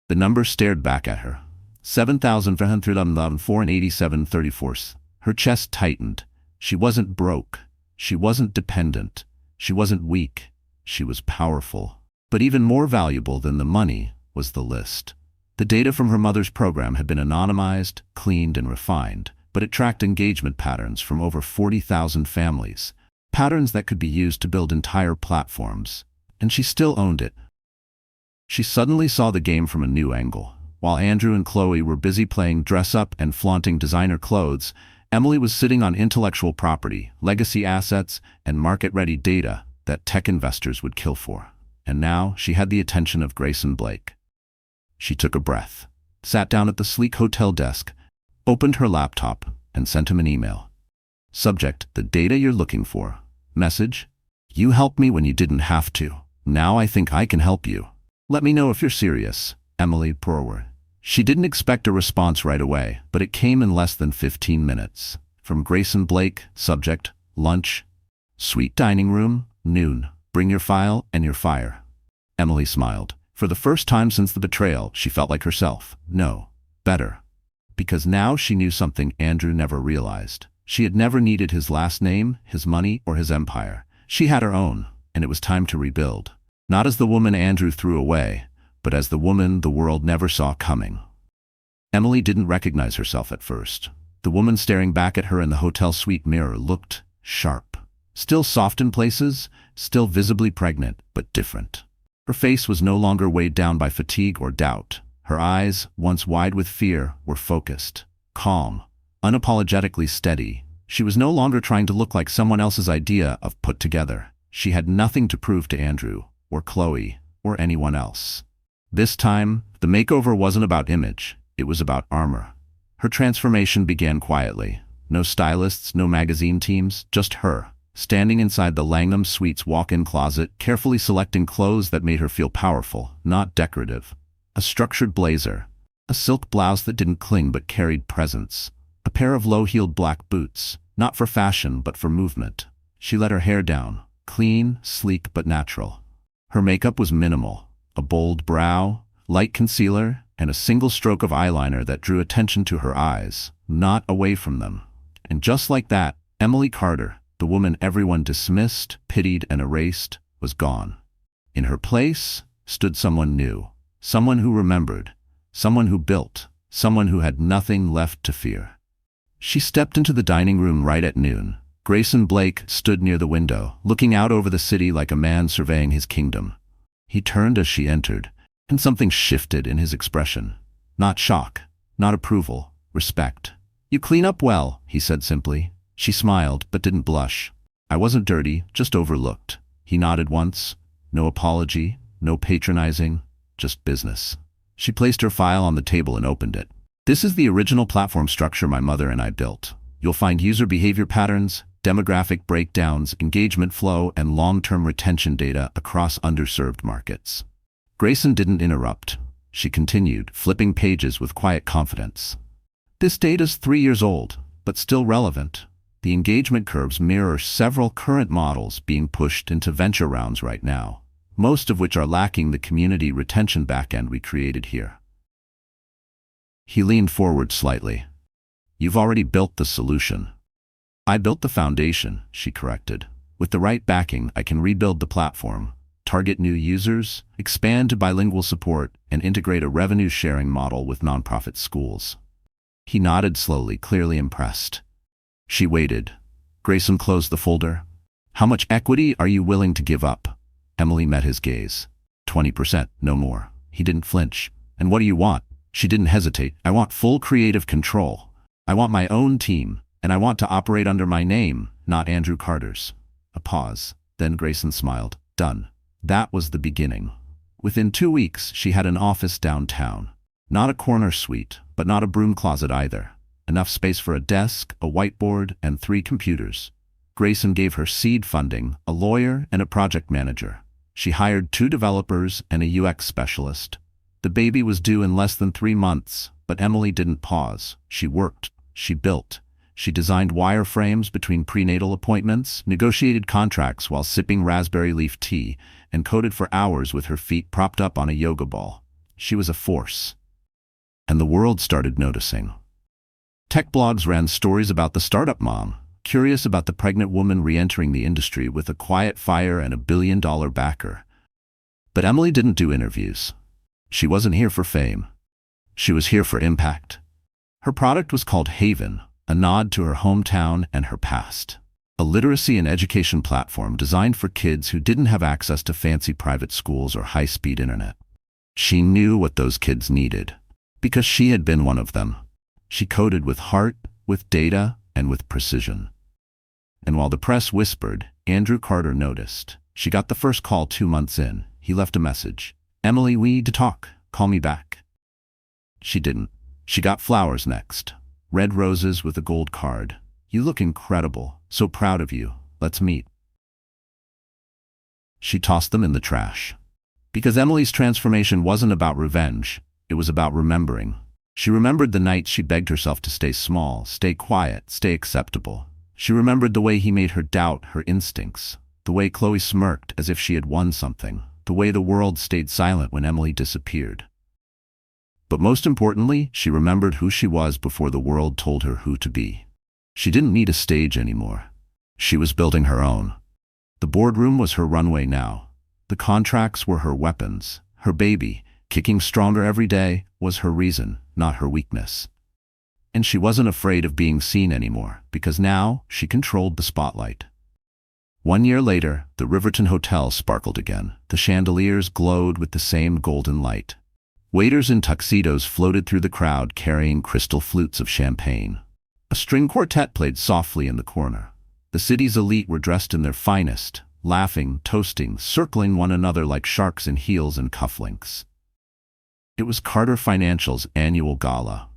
The number stared back at her. 7,411.8734. Her chest tightened. She wasn't broke. She wasn't dependent. She wasn't weak. She was powerful. But even more valuable than the money was the list. The data from her mother's program had been anonymized, cleaned, and refined, but it tracked engagement patterns from over 40,000 families, patterns that could be used to build entire platforms. And she still owned it. She suddenly saw the game from a new angle. While Andrew and Chloe were busy playing dress-up and flaunting designer clothes, Emily was sitting on intellectual property, legacy assets, and market-ready data that tech investors would kill for. And now she had the attention of Grayson Blake. She took a breath, sat down at the sleek hotel desk, opened her laptop, and sent him an email. Subject: the data you're looking for. Message: you helped me when you didn't have to. Now I think I can help you. Let me know if you're serious. Emily Porward. She didn't expect a response right away, but it came in less than 15 minutes. From Grayson Blake. Subject: lunch. Suite dining room, noon. Bring your file and your fire. Emily smiled. For the first time since the betrayal, she felt like herself. No, better. Because now she knew something Andrew never realized. She had never needed his last name, his money, or his empire. She had her own, and it was time to rebuild. Not as the woman Andrew threw away, but as the woman the world never saw coming. Emily didn't recognize herself at first. The woman staring back at her in the hotel suite mirror looked sharp. Still soft in places, still visibly pregnant, but different. Her face was no longer weighed down by fatigue or doubt. Her eyes, once wide with fear, were focused, calm, unapologetically steady. She was no longer trying to look like someone else's idea of put together. She had nothing to prove to Andrew, or Chloe, or anyone else. This time, the makeover wasn't about image, it was about armor. Her transformation began quietly. No stylists, no magazine teams, just her, standing inside the Langham Suites walk-in closet, carefully selecting clothes that made her feel powerful, not decorative. A structured blazer, a silk blouse that didn't cling but carried presence, a pair of low-heeled black boots, not for fashion but for movement. She let her hair down, clean, sleek but natural. Her makeup was minimal, a bold brow, light concealer, and a single stroke of eyeliner that drew attention to her eyes, not away from them. And just like that, Emily Carter, the woman everyone dismissed, pitied, and erased, was gone. In her place, stood someone new, someone who remembered, someone who built, someone who had nothing left to fear. She stepped into the dining room right at noon. Grayson Blake stood near the window, looking out over the city like a man surveying his kingdom. He turned as she entered, and something shifted in his expression. Not shock, not approval, respect. "You clean up well," he said simply. She smiled, but didn't blush. "I wasn't dirty, just overlooked." He nodded once. No apology, no patronizing, just business. She placed her file on the table and opened it. "This is the original platform structure my mother and I built. You'll find user behavior patterns, demographic breakdowns, engagement flow, and long-term retention data across underserved markets." Grayson didn't interrupt. She continued, flipping pages with quiet confidence. "This data's 3 years old, but still relevant. The engagement curves mirror several current models being pushed into venture rounds right now, most of which are lacking the community retention backend we created here." He leaned forward slightly. "You've already built the solution." "I built the foundation," she corrected. "With the right backing, I can rebuild the platform, target new users, expand to bilingual support, and integrate a revenue-sharing model with nonprofit schools." He nodded slowly, clearly impressed. She waited. Grayson closed the folder. "How much equity are you willing to give up?" Emily met his gaze. 20%, no more." He didn't flinch. "And what do you want?" She didn't hesitate. "I want full creative control. I want my own team, and I want to operate under my name, not Andrew Carter's." A pause. Then Grayson smiled. "Done." That was the beginning. Within 2 weeks, she had an office downtown. Not a corner suite, but not a broom closet either. Enough space for a desk, a whiteboard, and 3 computers. Grayson gave her seed funding, a lawyer, and a project manager. She hired 2 developers and a UX specialist. The baby was due in less than 3 months, but Emily didn't pause. She worked. She built. She designed wireframes between prenatal appointments, negotiated contracts while sipping raspberry leaf tea, and coded for hours with her feet propped up on a yoga ball. She was a force. And the world started noticing. Tech blogs ran stories about the startup mom, curious about the pregnant woman re-entering the industry with a quiet fire and $1 billion backer. But Emily didn't do interviews. She wasn't here for fame. She was here for impact. Her product was called Haven, a nod to her hometown and her past. A literacy and education platform designed for kids who didn't have access to fancy private schools or high-speed internet. She knew what those kids needed, because she had been one of them. She coded with heart, with data, and with precision. And while the press whispered, Andrew Carter noticed. She got the first call 2 months in. He left a message. "Emily, we need to talk. Call me back." She didn't. She got flowers next. Red roses with a gold card. "You look incredible. So proud of you. Let's meet." She tossed them in the trash. Because Emily's transformation wasn't about revenge. It was about remembering. She remembered the nights she begged herself to stay small, stay quiet, stay acceptable. She remembered the way he made her doubt her instincts, the way Chloe smirked as if she had won something, the way the world stayed silent when Emily disappeared. But most importantly, she remembered who she was before the world told her who to be. She didn't need a stage anymore. She was building her own. The boardroom was her runway now. The contracts were her weapons. Her baby, kicking stronger every day, was her reason, not her weakness. And she wasn't afraid of being seen anymore, because now she controlled the spotlight. 1 year later, the Riverton Hotel sparkled again. The chandeliers glowed with the same golden light. Waiters in tuxedos floated through the crowd carrying crystal flutes of champagne. A string quartet played softly in the corner. The city's elite were dressed in their finest, laughing, toasting, circling one another like sharks in heels and cufflinks. It was Carter Financial's annual gala,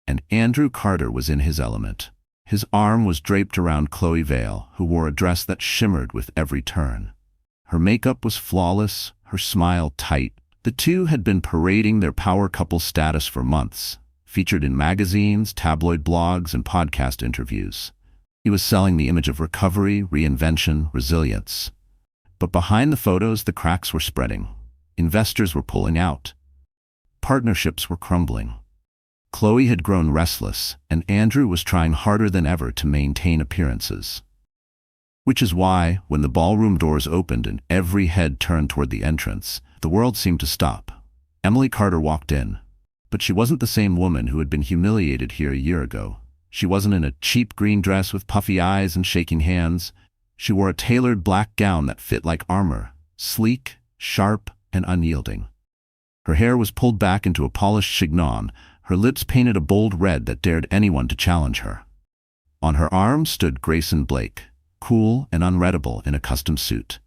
and Andrew Carter was in his element. His arm was draped around Chloe Vale, who wore a dress that shimmered with every turn. Her makeup was flawless, her smile tight. The two had been parading their power couple status for months, featured in magazines, tabloid blogs, and podcast interviews. He was selling the image of recovery, reinvention, resilience. But behind the photos, the cracks were spreading. Investors were pulling out. Partnerships were crumbling. Chloe had grown restless, and Andrew was trying harder than ever to maintain appearances. Which is why, when the ballroom doors opened and every head turned toward the entrance, the world seemed to stop. Emily Carter walked in. But she wasn't the same woman who had been humiliated here a year ago. She wasn't in a cheap green dress with puffy eyes and shaking hands. She wore a tailored black gown that fit like armor, sleek, sharp, and unyielding. Her hair was pulled back into a polished chignon, her lips painted a bold red that dared anyone to challenge her. On her arm stood Grayson Blake, cool and unreadable in a custom suit.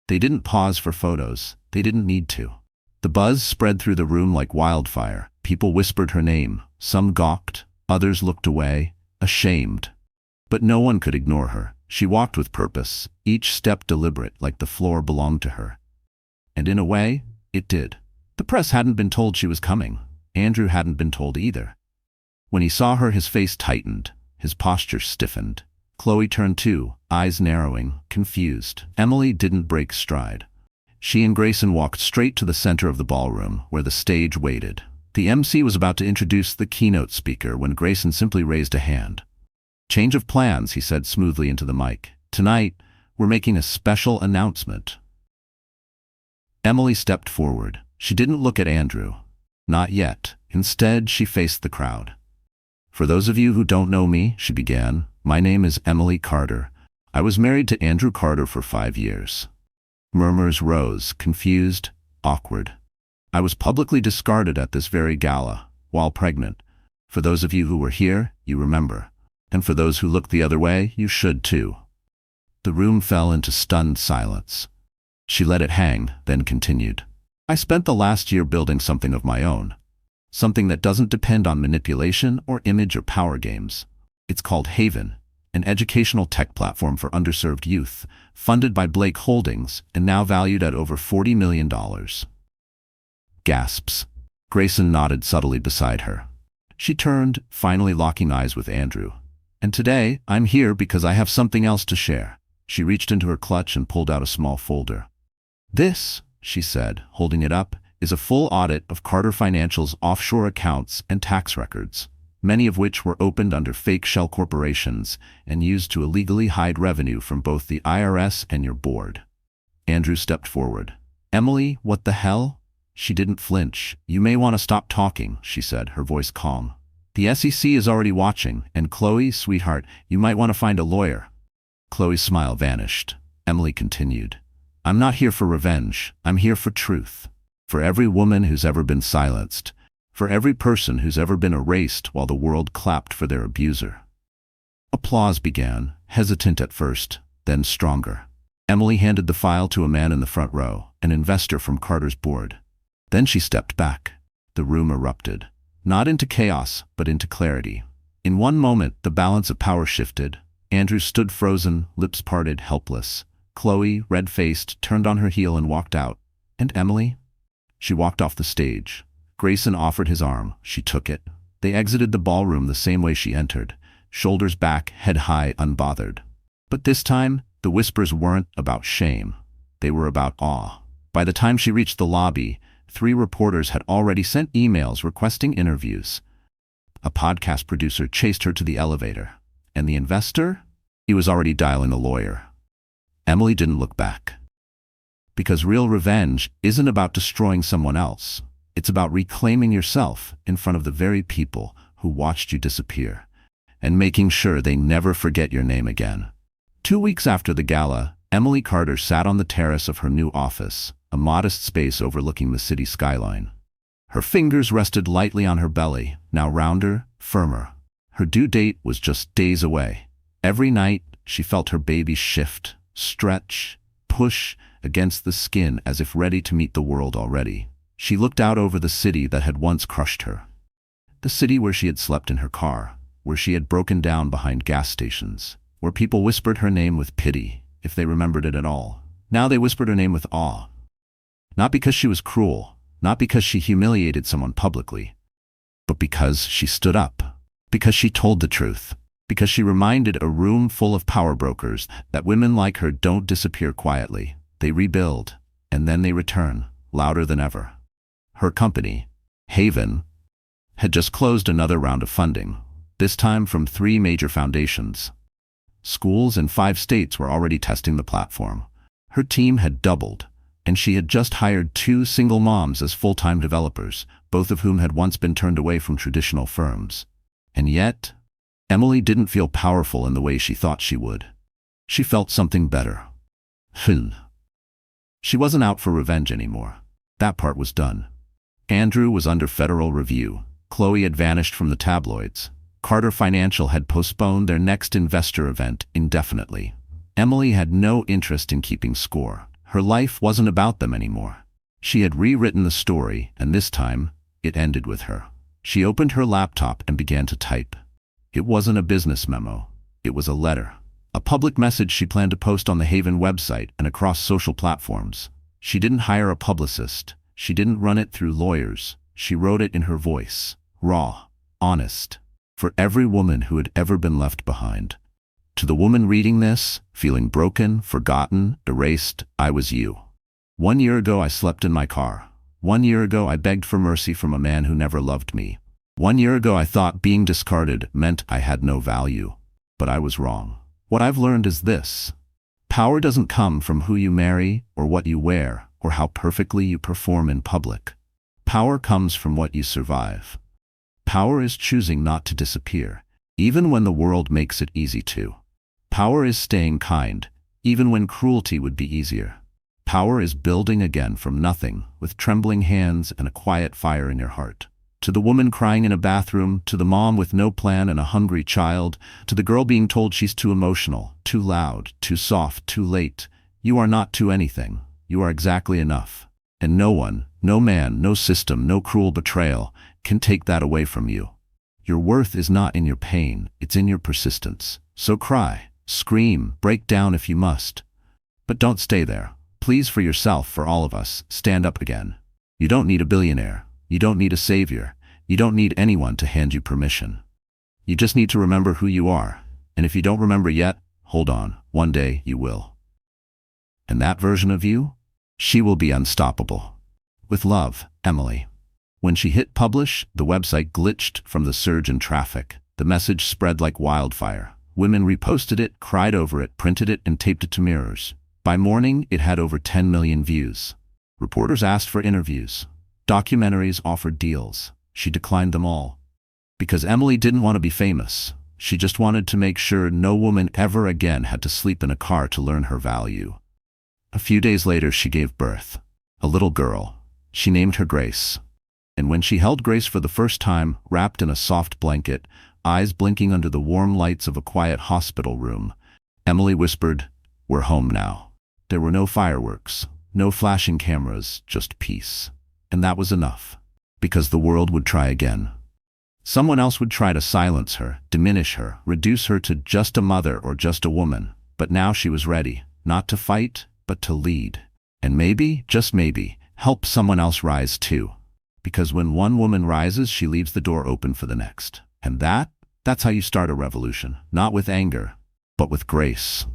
They didn't pause for photos. They didn't need to. The buzz spread through the room like wildfire. People whispered her name. Some gawked, others looked away, ashamed. But no one could ignore her. She walked with purpose, each step deliberate, like the floor belonged to her. And in a way, it did. The press hadn't been told she was coming. Andrew hadn't been told either. When he saw her, his face tightened, his posture stiffened. Chloe turned too, eyes narrowing, confused. Emily didn't break stride. She and Grayson walked straight to the center of the ballroom, where the stage waited. The MC was about to introduce the keynote speaker when Grayson simply raised a hand. "Change of plans," he said smoothly into the mic. "Tonight, we're making a special announcement." Emily stepped forward. She didn't look at Andrew. Not yet. Instead, she faced the crowd. "For those of you who don't know me," she began, "my name is Emily Carter. I was married to Andrew Carter for 5 years." Murmurs rose, confused, awkward. "I was publicly discarded at this very gala, while pregnant. For those of you who were here, you remember. And for those who looked the other way, you should too." The room fell into stunned silence. She let it hang, then continued. "I spent the last year building something of my own. Something that doesn't depend on manipulation or image or power games. It's called Haven, an educational tech platform for underserved youth, funded by Blake Holdings and now valued at over $40 million. Gasps. Grayson nodded subtly beside her. She turned, finally locking eyes with Andrew. "And today, I'm here because I have something else to share." She reached into her clutch and pulled out a small folder. "This," she said, holding it up, "is a full audit of Carter Financial's offshore accounts and tax records, many of which were opened under fake shell corporations and used to illegally hide revenue from both the IRS and your board." Andrew stepped forward. "Emily, what the hell?" She didn't flinch. "You may want to stop talking," she said, her voice calm. "The SEC is already watching, and Chloe, sweetheart, you might want to find a lawyer." Chloe's smile vanished. Emily continued. "I'm not here for revenge. I'm here for truth. For every woman who's ever been silenced. For every person who's ever been erased while the world clapped for their abuser." Applause began, hesitant at first, then stronger. Emily handed the file to a man in the front row, an investor from Carter's board. Then she stepped back. The room erupted. Not into chaos, but into clarity. In one moment, the balance of power shifted. Andrew stood frozen, lips parted, helpless. Chloe, red-faced, turned on her heel and walked out. And Emily? She walked off the stage. Grayson offered his arm. She took it. They exited the ballroom the same way she entered, shoulders back, head high, unbothered. But this time, the whispers weren't about shame. They were about awe. By the time she reached the lobby, 3 reporters had already sent emails requesting interviews. A podcast producer chased her to the elevator. And the investor? He was already dialing a lawyer. Emily didn't look back. Because real revenge isn't about destroying someone else. It's about reclaiming yourself in front of the very people who watched you disappear, and making sure they never forget your name again. 2 weeks after the gala, Emily Carter sat on the terrace of her new office, a modest space overlooking the city skyline. Her fingers rested lightly on her belly, now rounder, firmer. Her due date was just days away. Every night, she felt her baby shift, stretch, push against the skin as if ready to meet the world already. She looked out over the city that had once crushed her. The city where she had slept in her car, where she had broken down behind gas stations, where people whispered her name with pity, if they remembered it at all. Now they whispered her name with awe. Not because she was cruel, not because she humiliated someone publicly, but because she stood up, because she told the truth, because she reminded a room full of power brokers that women like her don't disappear quietly. They rebuild, and then they return, louder than ever. Her company, Haven, had just closed another round of funding, this time from 3 major foundations. Schools in 5 states were already testing the platform. Her team had doubled, and she had just hired 2 single moms as full-time developers, both of whom had once been turned away from traditional firms. And yet, Emily didn't feel powerful in the way she thought she would. She felt something better. She wasn't out for revenge anymore. That part was done. Andrew was under federal review. Chloe had vanished from the tabloids. Carter Financial had postponed their next investor event indefinitely. Emily had no interest in keeping score. Her life wasn't about them anymore. She had rewritten the story, and this time, it ended with her. She opened her laptop and began to type. It wasn't a business memo. It was a letter. A public message she planned to post on the Haven website and across social platforms. She didn't hire a publicist. She didn't run it through lawyers. She wrote it in her voice. Raw. Honest. For every woman who had ever been left behind. To the woman reading this, feeling broken, forgotten, erased, I was you. 1 year ago I slept in my car. 1 year ago I begged for mercy from a man who never loved me. 1 year ago I thought being discarded meant I had no value. But I was wrong. What I've learned is this. Power doesn't come from who you marry, or what you wear, or how perfectly you perform in public. Power comes from what you survive. Power is choosing not to disappear, even when the world makes it easy to. Power is staying kind, even when cruelty would be easier. Power is building again from nothing, with trembling hands and a quiet fire in your heart. To the woman crying in a bathroom, to the mom with no plan and a hungry child, to the girl being told she's too emotional, too loud, too soft, too late, you are not too anything. You are exactly enough. And no one, no man, no system, no cruel betrayal can take that away from you. Your worth is not in your pain, it's in your persistence. So cry, scream, break down if you must. But don't stay there. Please, for yourself, for all of us, stand up again. You don't need a billionaire. You don't need a savior. You don't need anyone to hand you permission. You just need to remember who you are. And if you don't remember yet, hold on. One day you will. And that version of you? She will be unstoppable. With love, Emily. When she hit publish, the website glitched from the surge in traffic. The message spread like wildfire. Women reposted it, cried over it, printed it, and taped it to mirrors. By morning, it had over 10 million views. Reporters asked for interviews. Documentaries offered deals. She declined them all. Because Emily didn't want to be famous. She just wanted to make sure no woman ever again had to sleep in a car to learn her value. A few days later, she gave birth. A little girl. She named her Grace. And when she held Grace for the first time, wrapped in a soft blanket, eyes blinking under the warm lights of a quiet hospital room, Emily whispered, "We're home now." There were no fireworks, no flashing cameras, just peace. And that was enough. Because the world would try again. Someone else would try to silence her, diminish her, reduce her to just a mother or just a woman. But now she was ready, not to fight, but to lead. And maybe, just maybe, help someone else rise too. Because when one woman rises, she leaves the door open for the next. And that's how you start a revolution. Not with anger, but with grace.